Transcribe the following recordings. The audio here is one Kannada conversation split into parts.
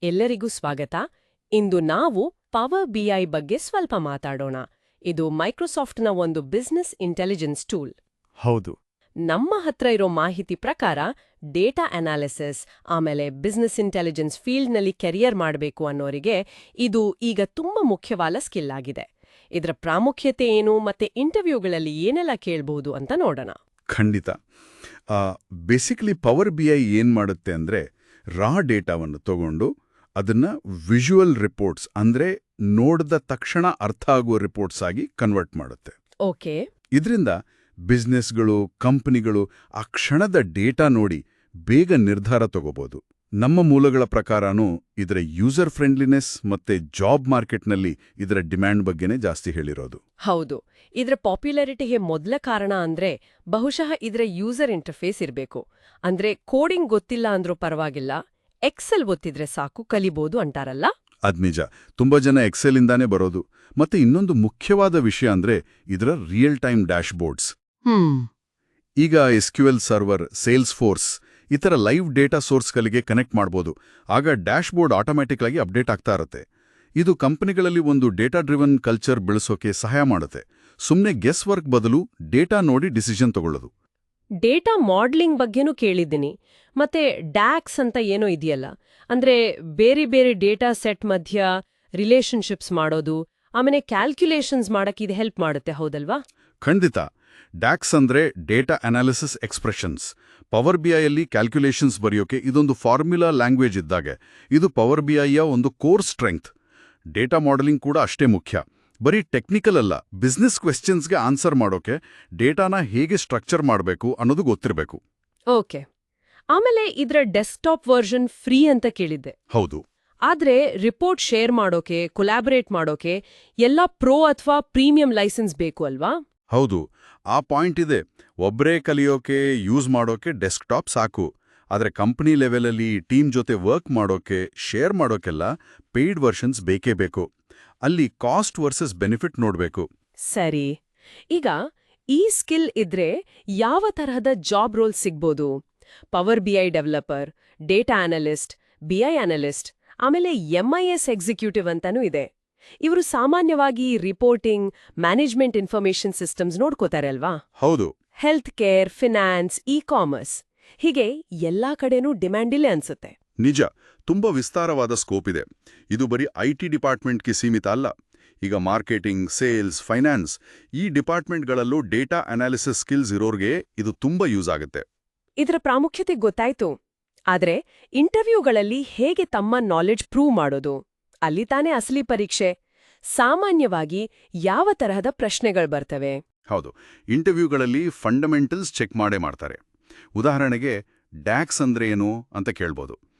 ಎಲ್ಲರಿಗೂ ಸ್ವಾಗತ. ಇಂದು ನಾವು ಪವರ್ ಬಿಐ ಬಗ್ಗೆ ಸ್ವಲ್ಪ ಮಾತಾಡೋಣ. ಇದು ಮೈಕ್ರೋಸಾಫ್ಟ್ನ ಒಂದು ಬಿಸಿನೆಸ್ ಇಂಟೆಲಿಜೆನ್ಸ್ ಟೂಲ್. ಹೌದು. ನಮ್ಮ ಹತ್ರ ಇರೋ ಮಾಹಿತಿ ಪ್ರಕಾರ ಡೇಟಾ ಅನಾಲಿಸಿಸ್ ಆಮೇಲೆ ಬಿಸಿನೆಸ್ ಇಂಟೆಲಿಜೆನ್ಸ್ ಫೀಲ್ಡ್ನಲ್ಲಿ ಕೆರಿಯರ್ ಮಾಡಬೇಕು ಅನ್ನೋರಿಗೆ ಇದು ಈಗ ತುಂಬಾ ಮುಖ್ಯವಾದ ಸ್ಕಿಲ್ ಆಗಿದೆ. ಇದರ ಪ್ರಾಮುಖ್ಯತೆ ಏನು ಮತ್ತೆ ಇಂಟರ್ವ್ಯೂಗಳಲ್ಲಿ ಏನೆಲ್ಲ ಕೇಳಬಹುದು ಅಂತ ನೋಡೋಣ. ಖಂಡಿತ. ಬೇಸಿಕಲಿ ಪವರ್ ಬಿಐ ಏನ್ ಮಾಡುತ್ತೆ ಅಂದ್ರೆ ರಾ ಡೇಟಾವನ್ನು ತಗೊಂಡು ಅದನ್ನ ವಿಜುವಲ್ ರಿಪೋರ್ಟ್ಸ್ ಅಂದ್ರೆ ನೋಡಿದ ತಕ್ಷಣ ಅರ್ಥ ಆಗುವ ರಿಪೋರ್ಟ್ಸ್ ಆಗಿ ಕನ್ವರ್ಟ್ ಮಾಡುತ್ತೆ. ಓಕೆ. ಇದರಿಂದ ಬಿಸ್ನೆಸ್ಗಳು, ಕಂಪನಿಗಳು ಆ ಕ್ಷಣದ ಡೇಟಾ ನೋಡಿ ಬೇಗ ನಿರ್ಧಾರ ತಗೋಬಹುದು. ನಮ್ಮ ಮೂಲಗಳ ಪ್ರಕಾರನೂ ಇದರ ಯೂಸರ್ ಫ್ರೆಂಡ್ಲಿನೆಸ್ ಮತ್ತೆ ಜಾಬ್ ಮಾರ್ಕೆಟ್ನಲ್ಲಿ ಇದರ ಡಿಮ್ಯಾಂಡ್ ಬಗ್ಗೆನೇ ಜಾಸ್ತಿ ಹೇಳಿರೋದು. ಹೌದು. ಇದರ ಪಾಪ್ಯುಲಾರಿಟಿಗೆ ಮೊದಲ ಕಾರಣ ಅಂದ್ರೆ ಬಹುಶಃ ಇದರ ಯೂಸರ್ ಇಂಟರ್ಫೇಸ್ ಇರಬೇಕು. ಅಂದ್ರೆ ಕೋಡಿಂಗ್ ಗೊತ್ತಿಲ್ಲ ಅಂದ್ರೂ ಪರವಾಗಿಲ್ಲ, ಎಕ್ಸೆಲ್ ಗೊತ್ತಿದ್ರೆ ಸಾಕು ಕಲಿಬಹುದು ಅಂತಾರಲ್ಲ. ಅದ್ನಿಜ. ತುಂಬಾ ಜನ ಎಕ್ಸೆಲ್ ಇಂದಾನೇ ಬರೋದು. ಮತ್ತೆ ಇನ್ನೊಂದು ಮುಖ್ಯವಾದ ವಿಷಯ ಅಂದ್ರೆ ಇದರ ರಿಯಲ್ ಟೈಮ್ ಡ್ಯಾಶ್ಬೋರ್ಡ್ಸ್. ಈಗ ಎಸ್ಕ್ಯೂಎಲ್ ಸರ್ವರ್, ಸೇಲ್ಸ್ ಫೋರ್ಸ್ ಇತರ ಲೈವ್ ಡೇಟಾ ಸೋರ್ಸ್ಗಳಿಗೆ ಕನೆಕ್ಟ್ ಮಾಡ್ಬೋದು. ಆಗ ಡ್ಯಾಶ್ಬೋರ್ಡ್ ಆಟೋಮ್ಯಾಟಿಕ್ ಆಗಿ ಅಪ್ಡೇಟ್ ಆಗ್ತಾ ಇರುತ್ತೆ. ಇದು ಕಂಪನಿಗಳಲ್ಲಿ ಒಂದು ಡೇಟಾ ಡ್ರಿವನ್ ಕಲ್ಚರ್ ಬೆಳೆಸೋಕೆ ಸಹಾಯ ಮಾಡುತ್ತೆ. ಸುಮ್ಮನೆ ಗೆಸ್ ವರ್ಕ್ ಬದಲು ಡೇಟಾ ನೋಡಿ ಡಿಸಿಷನ್ ತಗೊಳ್ಳೋದು. ಡೇಟಾ ಮಾಡಲಿಂಗ್ ಬಗ್ಗೆನೂ ಕೇಳಿದ್ದೀನಿ. ಮತ್ತೆ ಡ್ಯಾಕ್ಸ್ ಅಂತ ಏನೋ ಇದೆಯಲ್ಲ, ಅಂದ್ರೆ ಬೇರೆ ಬೇರೆ ಡೇಟಾ ಸೆಟ್ ಮಧ್ಯ ರಿಲೇಶನ್ಶಿಪ್ಸ್ ಮಾಡೋದು, ಆಮೇಲೆ ಕ್ಯಾಲ್ಕ್ಯುಲೇಷನ್ಸ್ ಮಾಡಕ್ಕೆ ಇದು ಹೆಲ್ಪ್ ಮಾಡುತ್ತೆ, ಹೌದಲ್ವಾ? ಖಂಡಿತ. ಡ್ಯಾಕ್ಸ್ ಅಂದ್ರೆ ಡೇಟಾ ಅನಾಲಿಸಿಸ್ ಎಕ್ಸ್ಪ್ರೆಷನ್ಸ್. ಪವರ್ ಬಿಐಯಲ್ಲಿ ಕ್ಯಾಲ್ಕ್ಯುಲೇಷನ್ಸ್ ಬರೆಯೋಕೆ ಇದೊಂದು ಫಾರ್ಮ್ಯುಲಾ ಲ್ಯಾಂಗ್ವೇಜ್ ಇದ್ದಾಗೆ. ಇದು ಪವರ್ ಬಿಐಯ ಒಂದು ಕೋರ್ ಸ್ಟ್ರೆಂಗ್ತ್. ಡೇಟಾ ಮಾಡೆಲಿಂಗ್ ಕೂಡ ಅಷ್ಟೇ ಮುಖ್ಯ. ಬರೀ ಟೆಕ್ನಿಕಲ್ ಅಲ್ಲ, ಬಿಸ್ನೆಸ್ ಕ್ವೆಶ್ಚನ್ಸ್ಗೆ ಆನ್ಸರ್ ಮಾಡೋಕೆ ಡೇಟಾನ ಹೇಗೆ ಸ್ಟ್ರಕ್ಚರ್ ಮಾಡಬೇಕು ಅನ್ನೋದು ಗೊತ್ತಿರಬೇಕು. ಓಕೆ. ಆಮೇಲೆ ಇದರ ಡೆಸ್ಕ್ಟಾಪ್ ವರ್ಷನ್ ಫ್ರೀ ಅಂತ ಕೇಳಿದ್ದೆ. ಹೌದು. ಆದ್ರೆ ರಿಪೋರ್ಟ್ ಶೇರ್ ಮಾಡೋಕೆ, ಕೊಲಾಬರೇಟ್ ಮಾಡೋಕೆ ಎಲ್ಲ ಪ್ರೋ ಅಥವಾ ಪ್ರೀಮಿಯಂ ಲೈಸೆನ್ಸ್ ಬೇಕು ಅಲ್ವಾ? ಹೌದು, ಆ ಪಾಯಿಂಟ್ ಇದೆ. ಒಬ್ಬರೇ ಕಲಿಯೋಕೆ, ಯೂಸ್ ಮಾಡೋಕೆ ಡೆಸ್ಕ್ಟಾಪ್ ಸಾಕು. ಆದರೆ ಕಂಪನಿ ಲೆವೆಲಲ್ಲಿ ಟೀಮ್ ಜೊತೆ ವರ್ಕ್ ಮಾಡೋಕೆ, ಶೇರ್ ಮಾಡೋಕೆಲ್ಲ ಪೇಯ್ಡ್ ವರ್ಷನ್ಸ್ ಬೇಕೇ ಬೇಕು. ಅಲ್ಲಿ ಕಾಸ್ಟ್ ವರ್ಸಸ್ ಬೆನಿಫಿಟ್ ನೋಡ್ಬೇಕು. ಸರಿ. ಈಗ ಈ ಸ್ಕಿಲ್ ಇದ್ರೆ ಯಾವ ತರಹದ ಜಾಬ್ ರೋಲ್ ಸಿಗ್ಬೋದು? Power BI developer, data analyst, BI analyst, ಆಮೇಲೆ ಎಂಐಎಸ್ ಎಕ್ಸಿಕ್ಯೂಟಿವ್ ಅಂತಾನೂ ಇದೆ. ಇವರು ಸಾಮಾನ್ಯವಾಗಿ ರಿಪೋರ್ಟಿಂಗ್, ಮ್ಯಾನೇಜ್ಮೆಂಟ್ ಇನ್ಫಾರ್ಮೇಷನ್ ಸಿಸ್ಟಮ್ಸ್ ನೋಡ್ಕೋತಾರೆ ಅಲ್ವಾ? ಹೌದು. ಹೆಲ್ತ್ ಕೇರ್, ಫಿನಾನ್ಸ್, ಇ-ಕಾಮರ್ಸ್ ಹೀಗೆ ಎಲ್ಲಾ ಕಡೆನೂ ಡಿಮ್ಯಾಂಡ್ ಇಲ್ಲೇ ಅನ್ಸುತ್ತೆ. ನಿಜ. ತುಂಬಾ ವಿಸ್ತಾರವಾದ ಸ್ಕೋಪ್ ಇದೆ. ಇದು ಬರೀ ಐಟಿ ಡಿಪಾರ್ಟ್ಮೆಂಟ್ಗೆ ಸೀಮಿತ ಅಲ್ಲ. ಈಗ ಮಾರ್ಕೆಟಿಂಗ್, ಸೇಲ್ಸ್, ಫೈನಾನ್ಸ್ ಈ ಡಿಪಾರ್ಟ್ಮೆಂಟ್ಗಳಲ್ಲೂ ಡೇಟಾ ಅನಾಲಿಸಿಸ್ ಸ್ಕಿಲ್ಸ್ ಇರೋರ್ಗೆ ಇದು ತುಂಬಾ ಯೂಸ್ ಆಗುತ್ತೆ. ಇದರ ಪ್ರಾಮುಖ್ಯತೆ ಗೊತ್ತಾಯ್ತು. ಆದ್ರೆ ಇಂಟರ್ವ್ಯೂಗಳಲ್ಲಿ ಹೇಗೆ ತಮ್ಮ ನಾಲೆಡ್ಜ್ ಪ್ರೂವ್ ಮಾಡೋದು? ಅಲ್ಲಿ ತಾನೇ ಅಸಲಿ ಪರೀಕ್ಷೆ. ಸಾಮಾನ್ಯವಾಗಿ ಯಾವ ತರಹದ ಪ್ರಶ್ನೆಗಳು ಬರ್ತವೆ? ಹೌದು, ಇಂಟರ್ವ್ಯೂಗಳಲ್ಲಿ ಫಂಡಮೆಂಟಲ್ಸ್ ಚೆಕ್ ಮಾಡೇ ಮಾಡ್ತಾರೆ. ಉದಾಹರಣೆಗೆ ಡ್ಯಾಕ್ಸ್ ಅಂದ್ರೆ ಏನು ಅಂತ ಕೇಳ್ಬೋದು.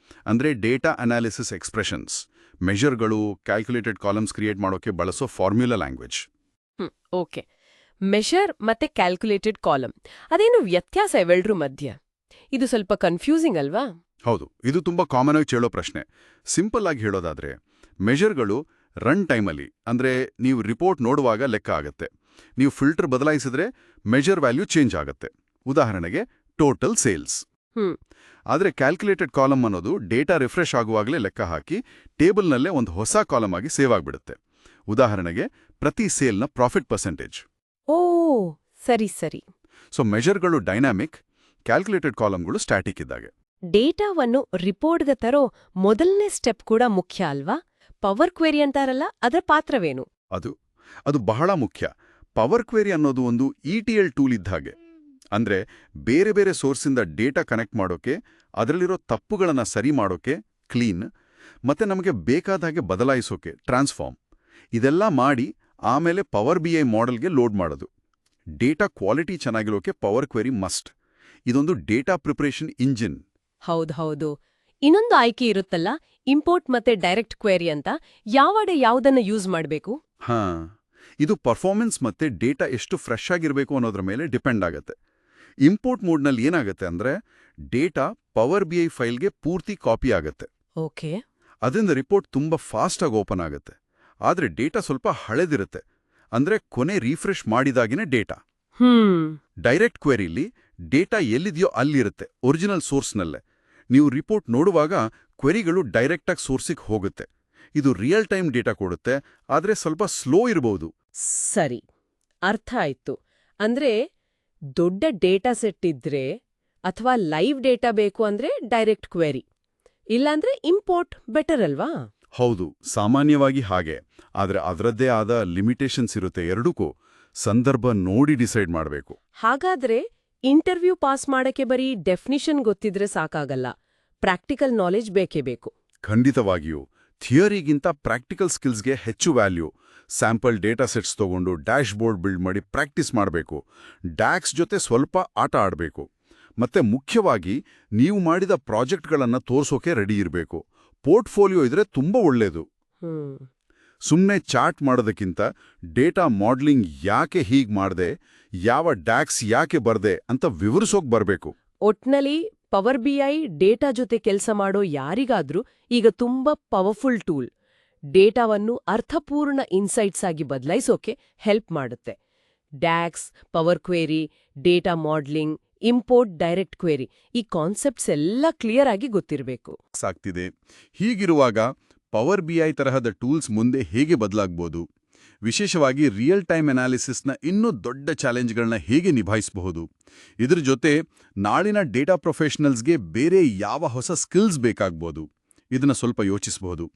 ಅಂದ್ರೆ ಡೇಟಾ ಅನಾಲಿಸಿಸ್ ಎಕ್ಸ್ಪ್ರೆಷನ್ಸ್, ಮೆಷರ್ಗಳು, ಕ್ಯಾಲ್ಕುಲೇಟೆಡ್ ಕಾಲಮ್ಸ್ ಕ್ರಿಯೇಟ್ ಮಾಡೋಕೆ ಬಳಸೋ ಫಾರ್ಮ್ಯುಲಾ ಲ್ಯಾಂಗ್ವೇಜ್. ಓಕೆ. ಮೆಷರ್ ಮತ್ತೆ ಕ್ಯಾಲ್ಕುಲೇಟೆಡ್ ಕಾಲಮ್, ಅದೇನು ವ್ಯತ್ಯಾಸ ಇವೆರಡ್ರ ಮಧ್ಯ? ಇದು ಸ್ವಲ್ಪ ಕನ್ಫ್ಯೂಸಿಂಗ್ ಅಲ್ವಾ? ಹೌದು, ಇದು ತುಂಬಾ ಕಾಮನ್ ಆಗಿ ಕೇಳೋ ಪ್ರಶ್ನೆ. ಸಿಂಪಲ್ ಆಗಿ ಹೇಳೋದಾದ್ರೆ ಮೆಷರ್ಗಳು ರನ್ ಟೈಮಲ್ಲಿ, ಅಂದ್ರೆ ನೀವು ರಿಪೋರ್ಟ್ ನೋಡುವಾಗ ಲೆಕ್ಕ ಆಗತ್ತೆ. ನೀವು ಫಿಲ್ಟರ್ ಬದಲಾಯಿಸಿದ್ರೆ ಮೆಷರ್ ವ್ಯಾಲ್ಯೂ ಚೇಂಜ್ ಆಗತ್ತೆ. ಉದಾಹರಣೆಗೆ ಟೋಟಲ್ ಸೇಲ್ಸ್. ಆದರೆ ಕ್ಯಾಲ್ಕುಲೇಟೆಡ್ ಕಾಲಮ್ ಅನ್ನೋದು ಡೇಟಾ ರಿಫ್ರೆಶ್ ಆಗುವಾಗಲೇ ಲೆಕ್ಕ ಹಾಕಿ ಟೇಬಲ್ನಲ್ಲೇ ಒಂದು ಹೊಸ ಕಾಲಮ್ ಆಗಿ ಸೇವ್ ಆಗಿಬಿಡುತ್ತೆ. ಉದಾಹರಣೆಗೆ ಪ್ರತಿ ಸೇಲ್ನ ಪ್ರಾಫಿಟ್ ಪರ್ಸೆಂಟೇಜ್. ಓ, ಸರಿ ಸರಿ. ಸೊ ಮೆಷರ್ಗಳು ಡೈನಾಮಿಕ್, ಕ್ಯಾಲ್ಕುಲೇಟೆಡ್ ಕಾಲಮ್ಗಳು ಸ್ಟ್ಯಾಟಿಕ್ ಇದ್ದಾಗೆ. ಡೇಟಾವನ್ನು ರಿಪೋರ್ಟ್ಗೆ ತರೋ ಮೊದಲನೇ ಸ್ಟೆಪ್ ಕೂಡ ಮುಖ್ಯ ಅಲ್ವಾ? ಪವರ್ ಕ್ವೆರಿ ಅಂತಾರಲ್ಲ, ಅದರ ಪಾತ್ರವೇನು? ಅದು ಬಹಳ ಮುಖ್ಯ. ಪವರ್ ಕ್ವೆರಿ ಅನ್ನೋದು ಒಂದು ಇಟಿಎಲ್ ಟೂಲ್ ಇದ್ದ ಹಾಗೆ. ಅಂದ್ರೆ ಬೇರೆ ಬೇರೆ ಸೋರ್ಸಿಂದ ಡೇಟಾ ಕನೆಕ್ಟ್ ಮಾಡೋಕೆ, ಅದರಲ್ಲಿರೋ ತಪ್ಪುಗಳನ್ನು ಸರಿ ಮಾಡೋಕೆ ಕ್ಲೀನ್, ಮತ್ತೆ ನಮಗೆ ಬೇಕಾದ ಹಾಗೆ ಬದಲಾಯಿಸೋಕೆ ಟ್ರಾನ್ಸ್ಫಾರ್ಮ್, ಇದೆಲ್ಲ ಮಾಡಿ ಆಮೇಲೆ ಪವರ್ ಬಿಐ ಮಾಡೆಲ್ಗೆ ಲೋಡ್ ಮಾಡೋದು. ಡೇಟಾ ಕ್ವಾಲಿಟಿ ಚೆನ್ನಾಗಿರೋಕೆ ಪವರ್ ಕ್ವೆರಿ ಮಸ್ಟ್. ಇದೊಂದು ಡೇಟಾ ಪ್ರಿಪರೇಷನ್ ಇಂಜಿನ್. ಹೌದು. ಇನ್ನೊಂದು ಆಯ್ಕೆ ಇರುತ್ತಲ್ಲ, ಇಂಪೋರ್ಟ್ ಮತ್ತೆ ಡೈರೆಕ್ಟ್ ಕ್ವೆರಿ ಅಂತ. ಯಾವುದನ್ನ ಯೂಸ್ ಮಾಡಬೇಕು? ಇದು ಪರ್ಫಾರ್ಮೆನ್ಸ್ ಮತ್ತೆ ಡೇಟಾ ಎಷ್ಟು ಫ್ರೆಶ್ ಆಗಿರಬೇಕು ಅನ್ನೋದ್ರ ಮೇಲೆ ಡಿಪೆಂಡ್ ಆಗತ್ತೆ. ಇಂಪೋರ್ಟ್ ಮೋಡ್ನಲ್ಲಿ ಏನಾಗುತ್ತೆ ಅಂದ್ರೆ ಡೇಟಾ ಪವರ್ ಬಿಐ ಫೈಲ್ಗೆ ಪೂರ್ತಿ ಕಾಪಿ ಆಗತ್ತೆ. ಓಕೆ. ಅದರಿಂದ ರಿಪೋರ್ಟ್ ತುಂಬಾ ಫಾಸ್ಟ್ ಆಗಿ ಓಪನ್ ಆಗುತ್ತೆ. ಆದ್ರೆ ಡೇಟಾ ಸ್ವಲ್ಪ ಹಳೆದಿರುತ್ತೆ, ಅಂದ್ರೆ ಕೊನೆ ರಿಫ್ರೆಶ್ ಮಾಡಿದಾಗಿನ ಡೇಟಾ. ಡೈರೆಕ್ಟ್ ಕ್ವೆರಿಲಿ ಡೇಟಾ ಎಲ್ಲಿದೆಯೋ ಅಲ್ಲಿರುತ್ತೆ, ಒರಿಜಿನಲ್ ಸೋರ್ಸ್ನಲ್ಲೇ. ನೀವು ರಿಪೋರ್ಟ್ ನೋಡುವಾಗ ಕ್ವೆರಿಗಳು ಡೈರೆಕ್ಟಾಗಿ ಸೋರ್ಸಿಗೆ ಹೋಗುತ್ತೆ. ಇದು ರಿಯಲ್ ಟೈಮ್ ಡೇಟಾ ಕೊಡುತ್ತೆ, ಆದರೆ ಸ್ವಲ್ಪ ಸ್ಲೋ ಇರಬಹುದು. ಸರಿ, ಅರ್ಥ ಆಯ್ತು. ಅಂದ್ರೆ ದೊಡ್ಡ ಡೇಟಾ ಸೆಟ್ ಇದ್ರೆ ಅಥವಾ ಲೈವ್ ಡೇಟಾ ಬೇಕು ಅಂದ್ರೆ ಡೈರೆಕ್ಟ್ ಕ್ವೆರಿ, ಇಲ್ಲಾಂದ್ರೆ ಇಂಪೋರ್ಟ್ ಬೆಟರ್ ಅಲ್ವಾ? ಹೌದು, ಸಾಮಾನ್ಯವಾಗಿ ಹಾಗೆ. ಆದರೆ ಅದರದ್ದೇ ಆದ ಲಿಮಿಟೇಷನ್ಸ್ ಇರುತ್ತೆ ಎರಡಕ್ಕೂ. ಸಂದರ್ಭ ನೋಡಿ ಡಿಸೈಡ್ ಮಾಡಬೇಕು. ಹಾಗಾದ್ರೆ ಇಂಟರ್ವ್ಯೂ ಪಾಸ್ ಮಾಡಕ್ಕೆ ಬರೀ ಡೆಫಿನಿಷನ್ ಗೊತ್ತಿದ್ರೆ ಸಾಕಾಗಲ್ಲ, ಪ್ರಾಕ್ಟಿಕಲ್ ನಾಲೆಜ್ ಬೇಕೇ ಬೇಕು. ಖಂಡಿತವಾಗಿಯೂ. ಥಿಯರಿಗಿಂತ ಪ್ರಾಕ್ಟಿಕಲ್ ಸ್ಕಿಲ್ಸ್ಗೆ ಹೆಚ್ಚು ವ್ಯಾಲ್ಯೂ. ಸ್ಯಾಂಪಲ್ ಡೇಟಾ ಸೆಟ್ಸ್ ತಗೊಂಡು ಡ್ಯಾಶ್ ಬೋರ್ಡ್ ಬಿಲ್ಡ್ ಮಾಡಿ ಪ್ರಾಕ್ಟೀಸ್ ಮಾಡಬೇಕು. ಡ್ಯಾಕ್ಸ್ ಜೊತೆ ಸ್ವಲ್ಪ ಆಟ ಆಡಬೇಕು. ಮತ್ತೆ ಮುಖ್ಯವಾಗಿ ನೀವು ಮಾಡಿದ ಪ್ರಾಜೆಕ್ಟ್ಗಳನ್ನು ತೋರ್ಸೋಕೆ ರೆಡಿ ಇರಬೇಕು. ಪೋರ್ಟ್ಫೋಲಿಯೋ ಇದ್ರೆ ತುಂಬಾ ಒಳ್ಳೆಯದು. ಸುಮ್ಮನೆ ಚಾಟ್ ಮಾಡೋದಕ್ಕಿಂತ ಡೇಟಾ ಮಾಡೆಲಿಂಗ್ ಯಾಕೆ ಹೀಗ್ ಮಾಡ್ದೆ, ಯಾವ ಡ್ಯಾಕ್ಸ್ ಯಾಕೆ ಬರ್ದೆ ಅಂತ ವಿವರಿಸೋಕ್ ಬರಬೇಕು. ಒಟ್ನಲ್ಲಿ ಪವರ್ ಬಿಐ ಡೇಟಾ ಜೊತೆ ಕೆಲಸ ಮಾಡೋ ಯಾರಿಗಾದ್ರೂ ಈಗ ತುಂಬಾ ಪವರ್ಫುಲ್ ಟೂಲ್. ಡೇಟಾವನ್ನು ಅರ್ಥಪೂರ್ಣ ಇನ್ಸೈಟ್ಸ್ ಆಗಿ ಬದಲಾಯಿಸೋಕೆ ಹೆಲ್ಪ್ ಮಾಡುತ್ತೆ. Ducks, power query, data modelling, import, direct query, ಈ ಕಾನ್ಸೆಪ್ಟ್ಸ್ ಎಲ್ಲ ಕ್ಲಿಯರ್ ಆಗಿ ಗೊತ್ತಿರಬೇಕು. ಸಾಕ್ತಿದೆ. ಹೀಗಿರುವಾಗ ಪವರ್ ಬಿಐ ತರಹದ ಟೂಲ್ಸ್ ಮುಂದೆ ಹೇಗೆ ಬದಲಾಗಬಹುದು? ವಿಶೇಷವಾಗಿ ರಿಯಲ್ ಟೈಮ್ ಅನಾಲಿಸಿಸ್ನ ಇನ್ನೂ ದೊಡ್ಡ ಚಾಲೆಂಜ್ಗಳನ್ನ ಹೇಗೆ ನಿಭಾಯಿಸಬಹುದು? ಇದ್ರ ಜೊತೆ ನಾಳಿನ ಡೇಟಾ ಪ್ರೊಫೆಷನಲ್ಸ್ಗೆ ಬೇರೆ ಯಾವ ಹೊಸ ಸ್ಕಿಲ್ಸ್ ಬೇಕಾಗ್ಬೋದು? ಇದನ್ನ ಸ್ವಲ್ಪ ಯೋಚಿಸಬಹುದು.